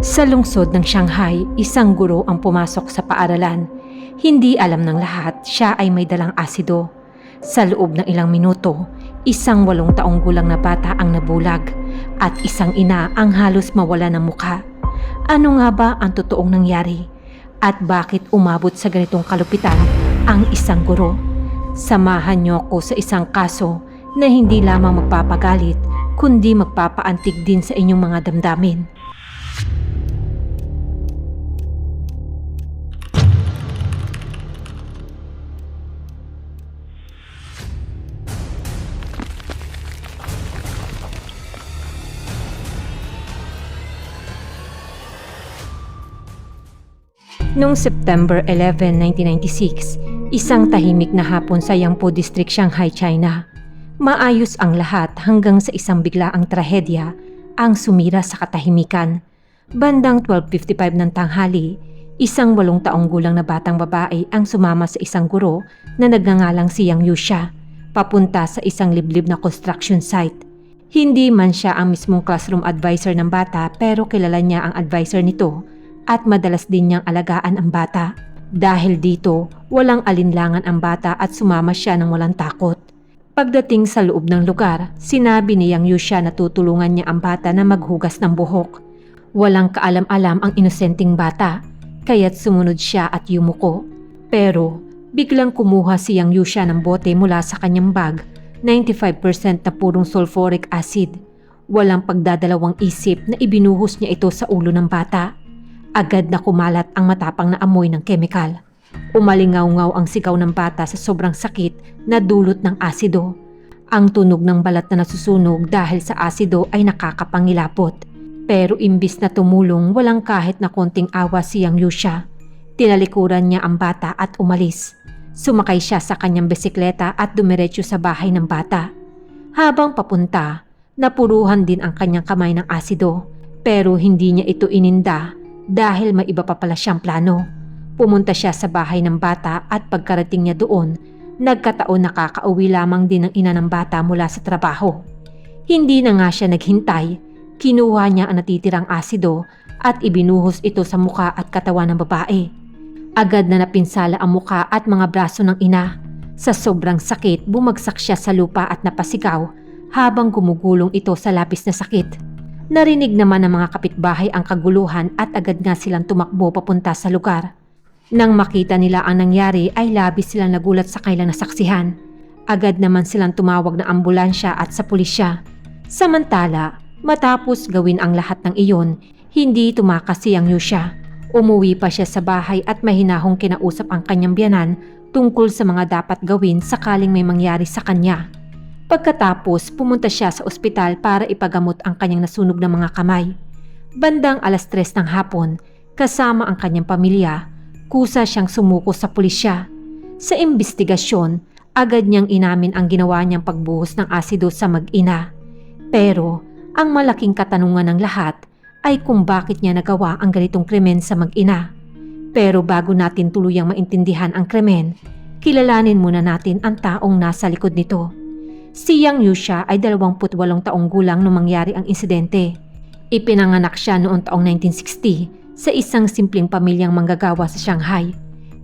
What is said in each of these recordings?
Sa lungsod ng Shanghai, isang guro ang pumasok sa paaralan. Hindi alam ng lahat siya ay may dalang asido. Sa loob ng ilang minuto, isang 8 taong gulang na bata ang nabulag at isang ina ang halos mawala ng mukha. Ano nga ba ang totoong nangyari? At bakit umabot sa ganitong kalupitan ang isang guro? Samahan niyo ako sa isang kaso na hindi lamang magpapagalit kundi magpapaantig din sa inyong mga damdamin. Noong September 11, 1996, isang tahimik na hapon sa Yangpu District, Shanghai, China. Maayos ang lahat hanggang sa isang biglaang trahedya ang sumira sa katahimikan. Bandang 12:55 ng tanghali, isang 8 taong gulang na batang babae ang sumama sa isang guro na nagngangalang si Yang Yusha, papunta sa isang liblib na construction site. Hindi man siya ang mismong classroom advisor ng bata pero kilala niya ang advisor nito at madalas din niyang alagaan ang bata. Dahil dito, walang alinlangan ang bata at sumama siya ng walang takot. Pagdating sa loob ng lugar, sinabi ni Yang Yusha na tutulungan niya ang bata na maghugas ng buhok. Walang kaalam-alam ang inosenteng bata, kaya't sumunod siya at yumuko. Pero biglang kumuha si Yang Yusha ng bote mula sa kanyang bag, 95% na purong sulfuric acid. Walang pagdadalawang isip na ibinuhos niya ito sa ulo ng bata. Agad na kumalat ang matapang na amoy ng kemikal. Umalingaw-ngaw ang sigaw ng bata sa sobrang sakit na dulot ng asido. Ang tunog ng balat na nasusunog dahil sa asido ay nakakapangilapot. Pero imbis na tumulong, walang kahit na konting awa si Yang Yusha. Tinalikuran niya ang bata at umalis. Sumakay siya sa kanyang bisikleta at dumiretso sa bahay ng bata. Habang papunta, napuruhan din ang kanyang kamay ng asido. Pero hindi niya ito ininda dahil may iba pa pala siyang plano. Pumunta siya sa bahay ng bata at pagkarating niya doon, nagkataon na kakauwi lamang din ng ina ng bata mula sa trabaho. Hindi na nga siya naghintay, kinuha niya ang natitirang asido at ibinuhos ito sa muka at katawan ng babae. Agad na napinsala ang muka at mga braso ng ina. Sa sobrang sakit, bumagsak siya sa lupa at napasigaw habang gumugulong ito sa labis na sakit. Narinig naman ng mga kapitbahay ang kaguluhan at agad nga silang tumakbo papunta sa lugar. Nang makita nila ang nangyari ay labis silang nagulat sa kanilang nasaksihan. Agad naman silang tumawag ng ambulansya at sa pulisya. Samantala, matapos gawin ang lahat ng iyon, hindi tumakas si Yang Yusha. Umuwi pa siya sa bahay at mahinahong kinausap ang kanyang biyanan tungkol sa mga dapat gawin sakaling may mangyari sa kanya. Pagkatapos, pumunta siya sa ospital para ipagamot ang kanyang nasunog na mga kamay. Bandang 3:00 ng hapon, kasama ang kanyang pamilya, kusa siyang sumuko sa pulisya. Sa imbestigasyon, agad niyang inamin ang ginawa niyang pagbuhos ng asido sa mag-ina. Pero, ang malaking katanungan ng lahat ay kung bakit niya nagawa ang ganitong krimen sa mag-ina. Pero bago natin tuluyang maintindihan ang krimen, kilalanin muna natin ang taong nasa likod nito. Si Yang Yusha ay 28 taong gulang nung mangyari ang insidente. Ipinanganak siya noong taong 1960 sa isang simpleng pamilyang manggagawa sa Shanghai.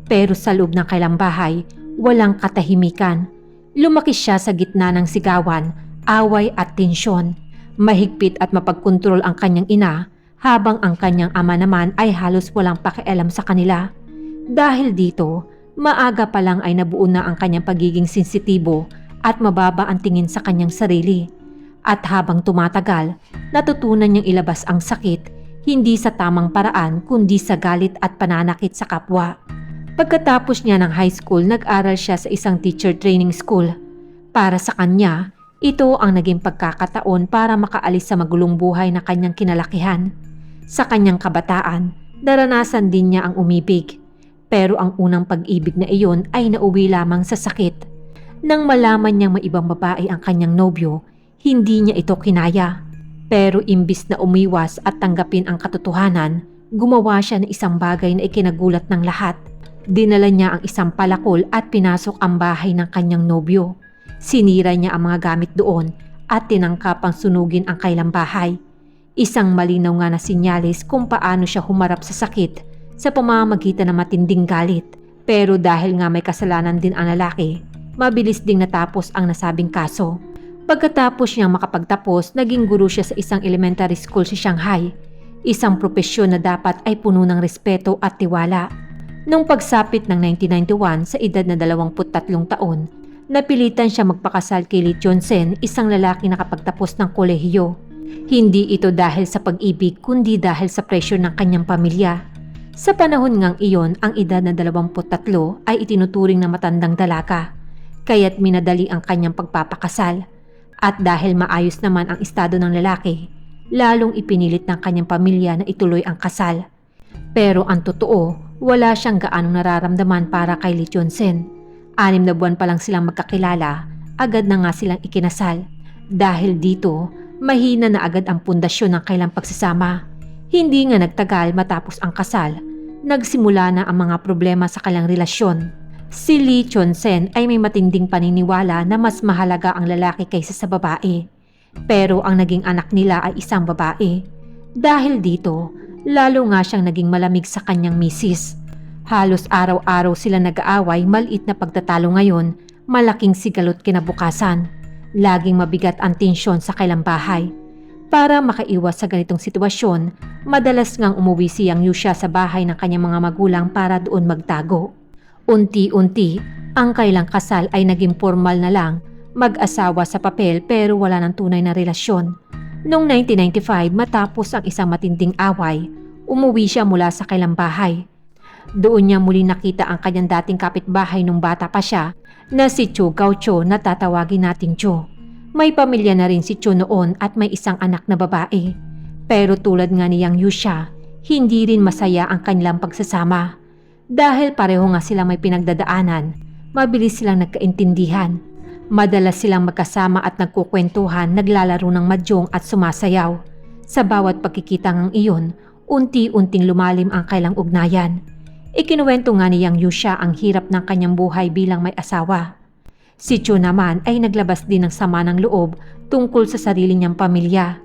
Pero sa loob ng kailang bahay, walang katahimikan. Lumaki siya sa gitna ng sigawan, away at tensyon. Mahigpit at mapagkontrol ang kanyang ina, habang ang kanyang ama naman ay halos walang pakialam sa kanila. Dahil dito, maaga pa lang ay nabuo na ang kanyang pagiging sensitibo at mababa ang tingin sa kanyang sarili. At habang tumatagal, natutunan niyang ilabas ang sakit, hindi sa tamang paraan kundi sa galit at pananakit sa kapwa. Pagkatapos niya ng high school, nag-aral siya sa isang teacher training school. Para sa kanya, ito ang naging pagkakataon para makaalis sa magulong buhay na kanyang kinalakihan. Sa kanyang kabataan, naranasan din niya ang umibig. Pero ang unang pag-ibig na iyon ay nauwi lamang sa sakit. Nang malaman niyang may ibang babae ang kanyang nobyo, hindi niya ito kinaya. Pero imbis na umiwas at tanggapin ang katotohanan, gumawa siya ng isang bagay na ikinagulat ng lahat. Dinala niya ang isang palakol at pinasok ang bahay ng kanyang nobyo. Sinira niya ang mga gamit doon at tinangkapang sunugin ang kailang bahay. Isang malinaw nga na sinyalis kung paano siya humarap sa sakit sa pamamagitan ng matinding galit. Pero dahil nga may kasalanan din ang lalaki, mabilis ding natapos ang nasabing kaso. Pagkatapos niyang makapagtapos, naging guro siya sa isang elementary school sa Shanghai. Isang propesyon na dapat ay puno ng respeto at tiwala. Nung pagsapit ng 1991 sa edad na 23 taon, napilitan siya magpakasal kay Lee Johnson, isang lalaki na nakapagtapos ng kolehiyo. Hindi ito dahil sa pag-ibig kundi dahil sa pressure ng kanyang pamilya. Sa panahon ngang iyon, ang edad na 23 ay itinuturing na matandang dalaga, kaya't minadali ang kanyang pagpapakasal. At dahil maayos naman ang estado ng lalaki, lalong ipinilit ng kanyang pamilya na ituloy ang kasal. Pero ang totoo, wala siyang gaanong nararamdaman para kay Lee Johnson. 6 na buwan pa lang silang magkakilala, agad na nga silang ikinasal. Dahil dito, mahina na agad ang pundasyon ng kailang pagsasama. Hindi nga nagtagal matapos ang kasal, nagsimula na ang mga problema sa kanilang relasyon. Si Lee Johnson ay may matinding paniniwala na mas mahalaga ang lalaki kaysa sa babae. Pero ang naging anak nila ay isang babae. Dahil dito, lalo nga siyang naging malamig sa kanyang misis. Halos araw-araw sila nag-aaway, maliit na pagtatalo ngayon, malaking sigalot kinabukasan. Laging mabigat ang tensyon sa kailang bahay. Para makaiwas sa ganitong sitwasyon, madalas ngang umuwi si Yang Yusha sa bahay ng kanyang mga magulang para doon magtago. Unti-unti, ang kailang kasal ay naging formal na lang, mag-asawa sa papel pero wala ng tunay na relasyon. Noong 1995, matapos ang isang matinding away, umuwi siya mula sa kailang bahay. Doon niya muli nakita ang kanyang dating kapitbahay nung bata pa siya na si Cho Gaucho na tatawagin nating Cho. May pamilya na rin si Cho noon at may isang anak na babae. Pero tulad nga ni Yang Yusha, hindi rin masaya ang kanilang pagsasama. Dahil pareho nga sila may pinagdadaanan, mabilis silang nagkaintindihan. Madalas silang magkasama at nagkukwentuhan, naglalaro ng mahjong at sumasayaw. Sa bawat pagkikita ngang iyon, unti-unting lumalim ang kailang ugnayan. Ikinuwento nga ni Yang Yusha ang hirap ng kanyang buhay bilang may asawa. Si Cho naman ay naglabas din ng sama ng loob tungkol sa sarili niyang pamilya.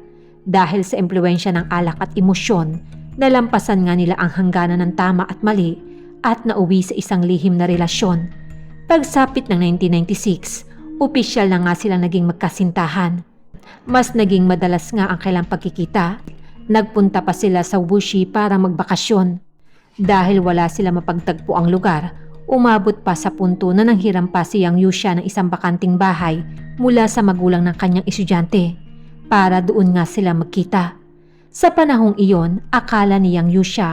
Dahil sa impluwensya ng alak at emosyon, nalampasan nga nila ang hangganan ng tama at mali at nauwi sa isang lihim na relasyon. Pagsapit ng 1996, opisyal na nga silang naging magkasintahan. Mas naging madalas nga ang kailang pagkikita. Nagpunta pa sila sa Wuxi para magbakasyon. Dahil wala sila mapagtagpo ang lugar, umabot pa sa punto na nanghiram pa si Yang Yusha ng isang bakanting bahay mula sa magulang ng kanyang estudyante para doon nga sila magkita. Sa panahong iyon, akala ni Yang Yusha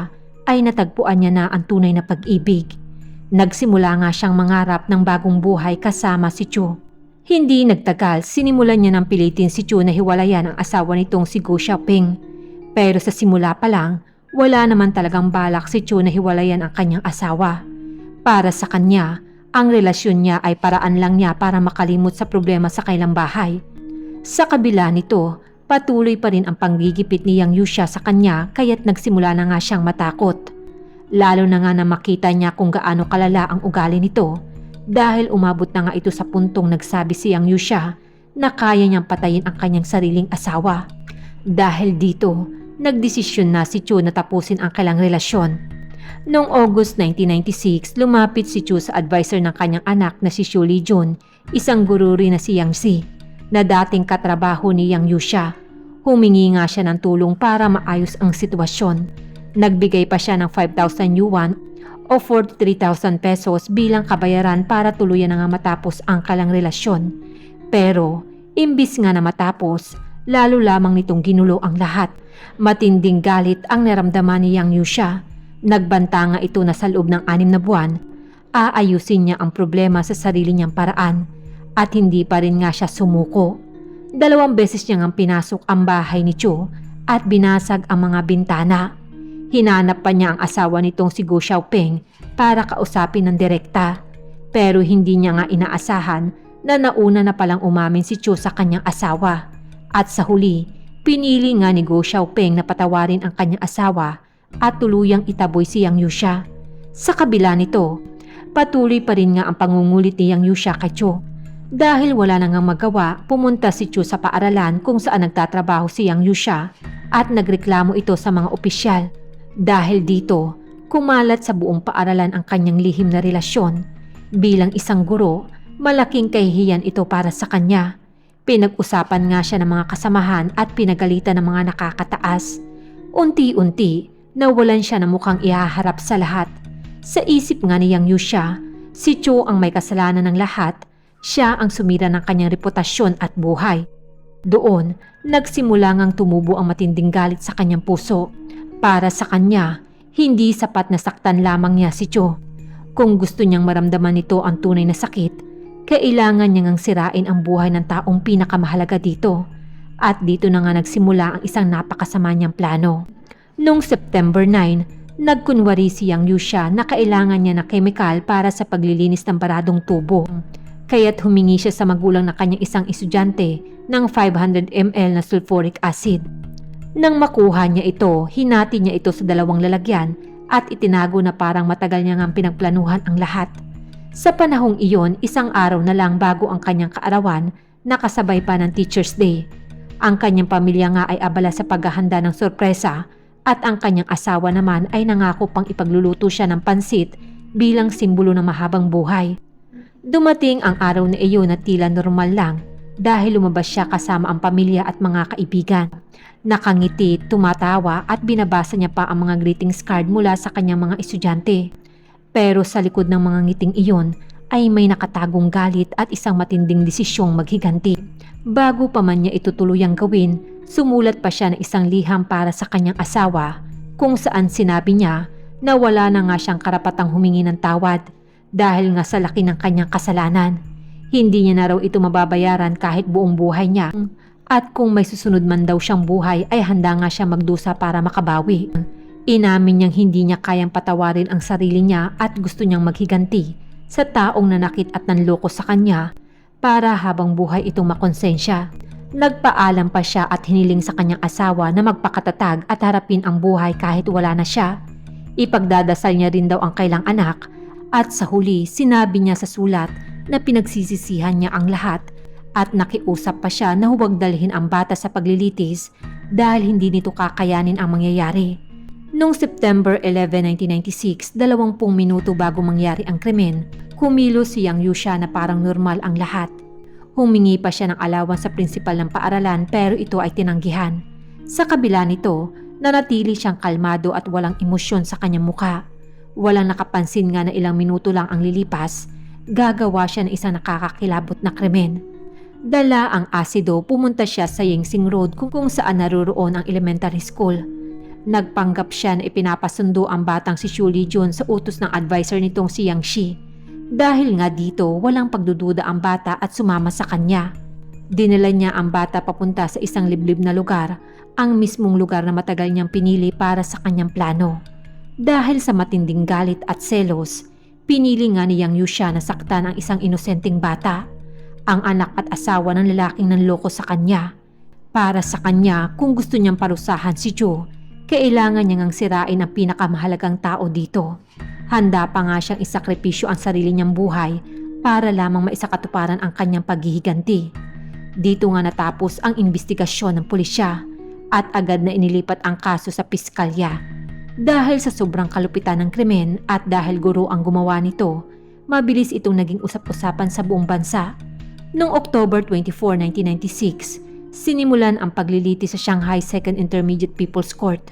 ay natagpuan niya na ang tunay na pag-ibig. Nagsimula nga siyang mangarap ng bagong buhay kasama si Cho. Hindi nagtagal, sinimulan niya ng pilitin si Cho na hiwalayan ang asawa nitong si Guo Xiaoping. Pero sa simula pa lang, wala naman talagang balak si Cho na hiwalayan ang kanyang asawa. Para sa kanya, ang relasyon niya ay paraan lang niya para makalimot sa problema sa kailang bahay. Sa kabila nito, patuloy pa rin ang panggigipit ni Yang Yusha sa kanya kaya't nagsimula na nga siyang matakot. Lalo na nga na makita niya kung gaano kalala ang ugali nito dahil umabot na nga ito sa puntong nagsabi si Yang Yusha na kaya niyang patayin ang kanyang sariling asawa. Dahil dito, nagdesisyon na si Cho na tapusin ang kailang relasyon. Noong August 1996, lumapit si Cho sa advisor ng kanyang anak na si Xu Lijun, isang guro rin na si Yang Si, na dating katrabaho ni Yang Yusha. Humingi nga siya ng tulong para maayos ang sitwasyon. Nagbigay pa siya ng 5,000 yuan o 43,000 pesos bilang kabayaran para tuluyan na nga matapos ang kalang relasyon. Pero, imbis nga na matapos, lalo lamang nitong ginulo ang lahat. Matinding galit ang naramdaman ni Yang Yusha. Nagbanta nga ito na sa loob ng 6 na buwan, aayusin niya ang problema sa sarili niyang paraan. At hindi pa rin nga siya sumuko. 2 beses niya ngang pinasok ang bahay ni Cho at binasag ang mga bintana. Hinanap pa niya ang asawa nitong si Guo Xiaoping para kausapin ng direkta. Pero hindi niya nga inaasahan na nauna na palang umamin si Cho sa kanyang asawa. At sa huli, pinili nga ni Guo Xiaoping na patawarin ang kanyang asawa at tuluyang itaboy si Yang Yusha. Sa kabila nito, patuloy pa rin nga ang pangungulit ni Yang Yusha kay Cho. Dahil wala nang magawa, pumunta si Chu sa paaralan kung saan nagtatrabaho si Yang Yusha at nagreklamo ito sa mga opisyal. Dahil dito, kumalat sa buong paaralan ang kanyang lihim na relasyon. Bilang isang guro, malaking kahihiyan ito para sa kanya. Pinag-usapan nga siya ng mga kasamahan at pinagalitan ng mga nakakataas. Unti-unti, nawalan siya ng mukhang ihaharap sa lahat. Sa isip nga ni Yang Yusha, si Chu ang may kasalanan ng lahat. Siya ang sumira ng kanyang reputasyon at buhay. Doon, nagsimula ngang tumubo ang matinding galit sa kanyang puso. Para sa kanya, hindi sapat na saktan lamang niya si Chu. Kung gusto niyang maramdaman nito ang tunay na sakit, kailangan niyang sirain ang buhay ng taong pinakamahalaga dito. At dito na nga nagsimula ang isang napakasama niyang plano. Noong September 9, nagkunwari si Yang Yusha na kailangan niya ng kemikal para sa paglilinis ng baradong tubo. Kaya't humingi siya sa magulang na kanyang isang estudyante ng 500 ml na sulfuric acid. Nang makuha niya ito, hinati niya ito sa 2 lalagyan at itinago na parang matagal niya ngang pinagplanuhan ang lahat. Sa panahong iyon, 1 araw na lang bago ang kanyang kaarawan, nakasabay pa ng Teacher's Day. Ang kanyang pamilya nga ay abala sa paghahanda ng sorpresa at ang kanyang asawa naman ay nangako pang ipagluluto siya ng pansit bilang simbolo ng mahabang buhay. Dumating ang araw na iyon na tila normal lang dahil lumabas siya kasama ang pamilya at mga kaibigan. Nakangiti, tumatawa at binabasa niya pa ang mga greetings card mula sa kanyang mga estudyante. Pero sa likod ng mga ngiting iyon ay may nakatagong galit at isang matinding desisyong maghiganti. Bago pa man niya ito tuluyang gawin, sumulat pa siya ng isang liham para sa kanyang asawa kung saan sinabi niya na wala na nga siyang karapatang humingi ng tawad. Dahil nga sa laki ng kanyang kasalanan, hindi niya na raw ito mababayaran kahit buong buhay niya. At kung may susunod man daw siyang buhay ay handa nga siya magdusa para makabawi. Inamin niyang hindi niya kayang patawarin ang sarili niya at gusto niyang maghiganti sa taong nanakit at nanloko sa kanya para habang buhay itong makonsensya. Nagpaalam pa siya at hiniling sa kanyang asawa na magpakatatag at harapin ang buhay kahit wala na siya. Ipagdadasal niya rin daw ang kailang anak. At sa huli, sinabi niya sa sulat na pinagsisisihan niya ang lahat at nakiusap pa siya na huwag dalhin ang bata sa paglilitis dahil hindi nito kakayanin ang mangyayari. Noong September 11, 1996, 20 minuto bago mangyari ang krimen, kumilos si Yang Yusha na parang normal ang lahat. Humingi pa siya ng alawan sa prinsipal ng paaralan pero ito ay tinanggihan. Sa kabila nito, nanatili siyang kalmado at walang emosyon sa kanyang mukha. Walang nakapansin nga na ilang minuto lang ang lilipas, gagawa siya ng isang nakakakilabot na krimen. Dala ang asido, pumunta siya sa Yengsing Road kung saan naroroon ang elementary school. Nagpanggap siya na ipinapasundo ang batang si Xu Lijun sa utos ng advisor nitong si Yang Shi. Dahil nga dito, walang pagdududa ang bata at sumama sa kanya. Dinala niya ang bata papunta sa isang liblib na lugar, ang mismong lugar na matagal niyang pinili para sa kanyang plano. Dahil sa matinding galit at selos, pinili nga ni Yang Yusha na saktan ang isang inosenteng bata, ang anak at asawa ng lalaking nanloko sa kanya. Para sa kanya, kung gusto niyang parusahan si Chu, kailangan niya ngang sirain ang pinakamahalagang tao dito. Handa pa nga siyang isakripisyo ang sarili niyang buhay para lamang maisakatuparan ang kanyang paghihiganti. Dito nga natapos ang investigasyon ng pulisya at agad na inilipat ang kaso sa piskalya. Dahil sa sobrang kalupitan ng krimen at dahil guro ang gumawa nito, mabilis itong naging usap-usapan sa buong bansa. Noong October 24, 1996, sinimulan ang pagliliti sa Shanghai Second Intermediate People's Court.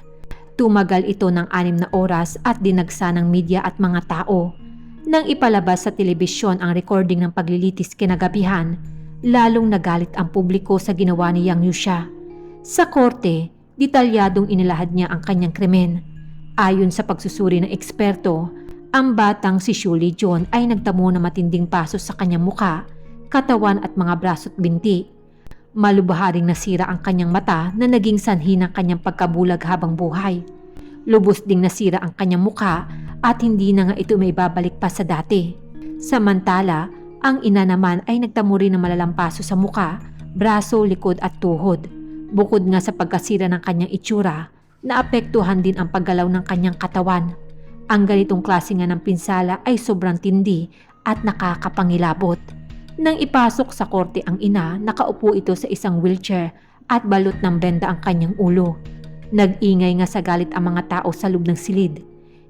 Tumagal ito ng 6 na oras at dinagsa ng media at mga tao. Nang ipalabas sa telebisyon ang recording ng paglilitis kinagabihan, lalong nagalit ang publiko sa ginawa ni Yang Yusha. Sa korte, detalyadong inilahad niya ang kanyang krimen. Ayon sa pagsusuri ng eksperto, ang batang si Xu Lijun ay nagtamo ng matinding paso sa kanyang muka, katawan at mga braso't binti. Malubaharing nasira ang kanyang mata na naging sanhi ng kanyang pagkabulag habang buhay. Lubos ding nasira ang kanyang muka at hindi na nga ito may babalik pa sa dati. Samantala, ang ina naman ay nagtamo rin ng malalang paso sa muka, braso, likod at tuhod. Bukod nga sa pagkasira ng kanyang itsura, naapektuhan din ang paggalaw ng kanyang katawan. Ang ganitong klase nga ng pinsala ay sobrang tindi at nakakapangilabot. Nang ipasok sa korte ang ina, nakaupo ito sa isang wheelchair at balot ng benda ang kanyang ulo. Nag-ingay nga sa galit ang mga tao sa loob ng silid.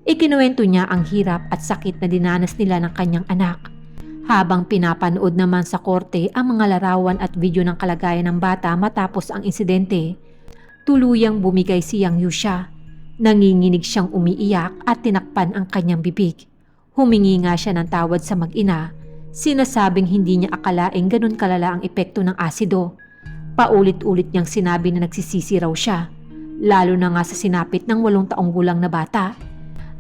Ikinuwento niya ang hirap at sakit na dinanas nila ng kanyang anak. Habang pinapanood naman sa korte ang mga larawan at video ng kalagayan ng bata matapos ang insidente, tuluyang bumigay si Yang Yusha. Nanginginig siyang umiiyak at tinakpan ang kanyang bibig. Humingi nga siya ng tawad sa mag-ina, sinasabing hindi niya akalaing ganun kalala ang epekto ng asido. Paulit-ulit niyang sinabi na nagsisisi raw siya, lalo na nga sa sinapit ng 8 taong gulang na bata.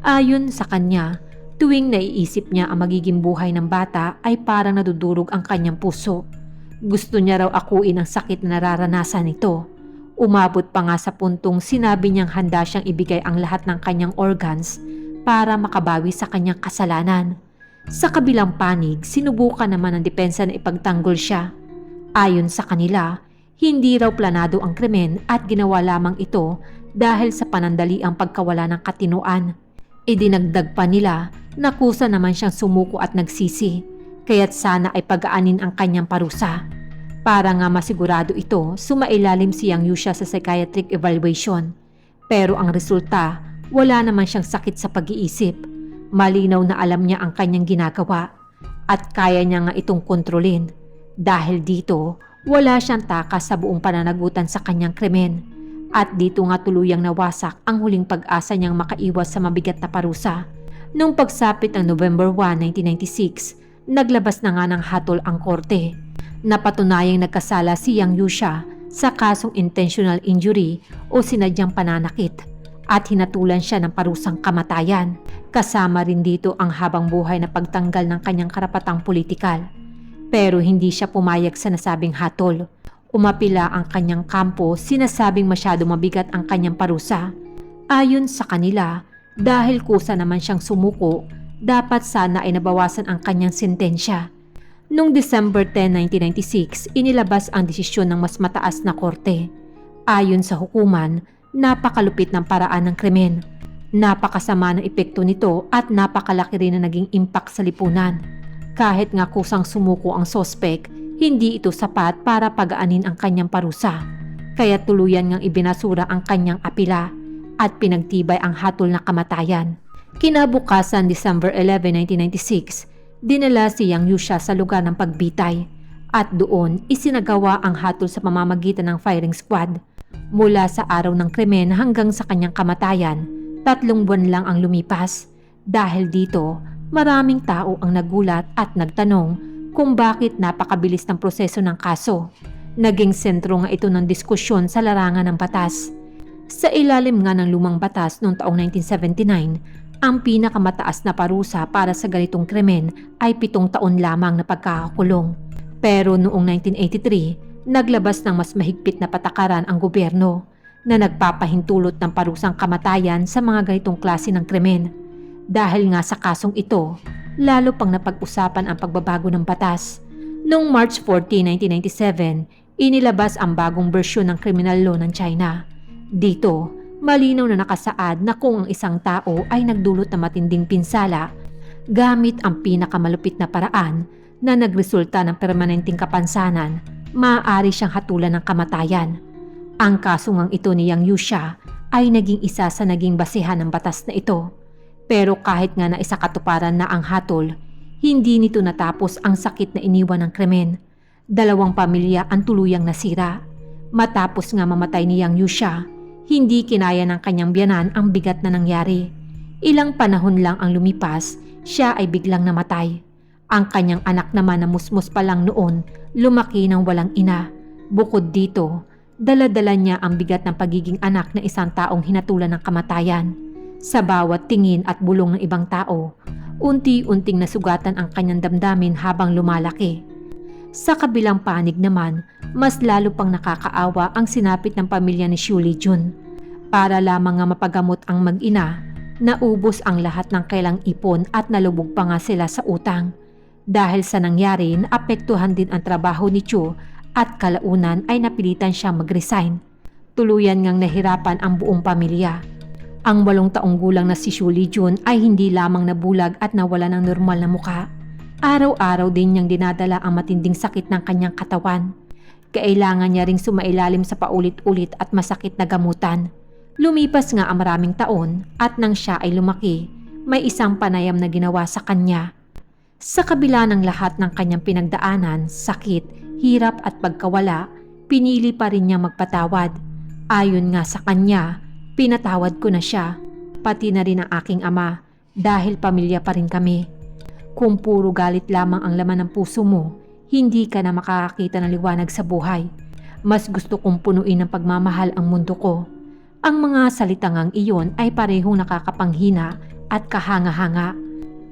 Ayon sa kanya, tuwing naiisip niya ang magiging buhay ng bata ay parang nadudurog ang kanyang puso. Gusto niya raw akuin ang sakit na nararanasan nito. Umabot pa nga sa puntong sinabi niyang handa siyang ibigay ang lahat ng kanyang organs para makabawi sa kanyang kasalanan. Sa kabilang panig, sinubukan naman ng depensa na ipagtanggol siya. Ayon sa kanila, hindi raw planado ang krimen at ginawa lamang ito dahil sa panandaliang pagkawala ng katinuan. Idinagdag pa nila na kusa naman siyang sumuko at nagsisi, kaya't sana ay pagaanin ang kanyang parusa. Para nga masigurado ito, sumailalim si Yang Yusha sa psychiatric evaluation. Pero ang resulta, wala naman siyang sakit sa pag-iisip. Malinaw na alam niya ang kanyang ginagawa at kaya niya nga itong kontrolin. Dahil dito, wala siyang takas sa buong pananagutan sa kanyang krimen. At dito nga tuluyang nawasak ang huling pag-asa niyang makaiwas sa mabigat na parusa. Noong pagsapit ng November 1, 1996, naglabas na nga ng hatol ang korte. Napatunayang nagkasala si Yang Yusha sa kasong intentional injury o sinadyang pananakit at hinatulan siya ng parusang kamatayan. Kasama rin dito ang habang buhay na pagtanggal ng kanyang karapatang politikal. Pero hindi siya pumayag sa nasabing hatol. Umapila ang kanyang kampo, sinasabing masyado mabigat ang kanyang parusa. Ayon sa kanila, dahil kusa naman siyang sumuko, dapat sana ay nabawasan ang kanyang sentensya. Noong December 10, 1996, inilabas ang desisyon ng mas mataas na korte. Ayon sa hukuman, napakalupit ng paraan ng krimen. Napakasama ng epekto nito at napakalaki rin na naging impact sa lipunan. Kahit nga kusang sumuko ang sospek, hindi ito sapat para pagaanin ang kanyang parusa. Kaya tuluyan ngang ibinasura ang kanyang apila at pinagtibay ang hatol na kamatayan. Kinabukasan December 11, 1996, dinala si Yang Yusha sa lugar ng pagbitay at doon isinagawa ang hatol sa pamamagitan ng firing squad. Mula sa araw ng krimen hanggang sa kanyang kamatayan, 3 buwan lang ang lumipas. Dahil dito, maraming tao ang nagulat at nagtanong kung bakit napakabilis ng proseso ng kaso. Naging sentro nga ito ng diskusyon sa larangan ng batas. Sa ilalim nga ng lumang batas noong taong 1979, ang pinakamataas na parusa para sa ganitong krimen ay 7 taon lamang na pagkakakulong. Pero noong 1983, naglabas ng mas mahigpit na patakaran ang gobyerno na nagpapahintulot ng parusang kamatayan sa mga ganitong klase ng krimen. Dahil nga sa kasong ito, lalo pang napag-usapan ang pagbabago ng batas. Noong March 14, 1997, inilabas ang bagong bersyon ng criminal law ng China. Dito, malinaw na nakasaad na kung ang isang tao ay nagdulot ng matinding pinsala gamit ang pinakamalupit na paraan na nagresulta ng permanenteng kapansanan, maaari siyang hatulan ng kamatayan. Ang kasungang ito ni Yang Yusha ay naging isa sa naging basehan ng batas na ito. Pero kahit nga na isakatuparan na ang hatol, hindi nito natapos ang sakit na iniwan ng krimen. 2 pamilya ang tuluyang nasira. Matapos nga mamatay ni Yang Yusha, hindi kinaya ng kanyang biyanan ang bigat na nangyari. Ilang panahon lang ang lumipas, siya ay biglang namatay. Ang kanyang anak naman na musmus pa lang noon, lumaki ng walang ina. Bukod dito, dala-dala niya ang bigat ng pagiging anak na isang taong hinatulan ng kamatayan. Sa bawat tingin at bulong ng ibang tao, unti-unting nasugatan ang kanyang damdamin habang lumalaki. Sa kabilang panig naman, mas lalo pang nakakaawa ang sinapit ng pamilya ni Xu Lijun. Para lamang nga mapagamot ang mag-ina, naubos ang lahat ng kailang ipon at nalubog pa nga sila sa utang. Dahil sa nangyari, naapektuhan din ang trabaho ni Chu at kalaunan ay napilitan siyang mag-resign. Tuluyan ngang nahirapan ang buong pamilya. Ang 8 taong gulang na si Xu Lijun ay hindi lamang nabulag at nawala ng normal na muka. Araw-araw din niyang dinadala ang matinding sakit ng kanyang katawan. Kailangan niya ring sumailalim sa paulit-ulit at masakit na gamutan. Lumipas nga ang maraming taon at nang siya ay lumaki, may isang panayam na ginawa sa kanya. Sa kabila ng lahat ng kanyang pinagdaanan, sakit, hirap at pagkawala, pinili pa rin niya magpatawad. Ayon nga sa kanya, pinatawad ko na siya, pati na rin ang aking ama dahil pamilya pa rin kami. Kung puro galit lamang ang laman ng puso mo, hindi ka na makakakita ng liwanag sa buhay. Mas gusto kong punuin ng pagmamahal ang mundo ko. Ang mga salitangang iyon ay parehong nakakapanghina at kahanga-hanga.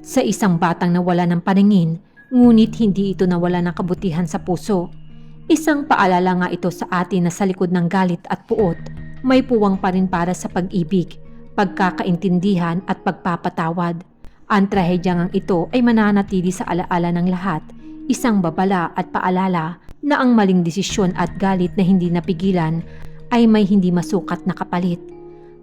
Sa isang batang nawala ng paningin, ngunit hindi ito nawala ng kabutihan sa puso. Isang paalala nga ito sa atin na sa likod ng galit at puot, may puwang pa rin para sa pag-ibig, pagkakaintindihan at pagpapatawad. Ang trahedyang ito ay mananatili sa alaala ng lahat, isang babala at paalala na ang maling desisyon at galit na hindi napigilan ay may hindi masukat na kapalit.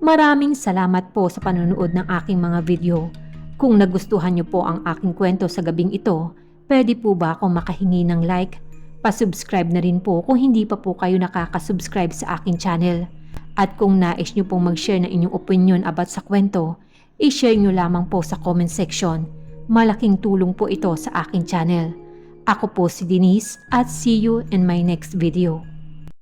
Maraming salamat po sa panonood ng aking mga video. Kung nagustuhan niyo po ang aking kwento sa gabing ito, pwede po ba akong makahingi ng like? Pa-subscribe na rin po kung hindi pa po kayo nakaka-subscribe sa aking channel. At kung nais niyo pong mag-share ng inyong opinion about sa kwento, i-share niyo lamang po sa comment section. Malaking tulong po ito sa aking channel. Ako po si Denise at see you in my next video.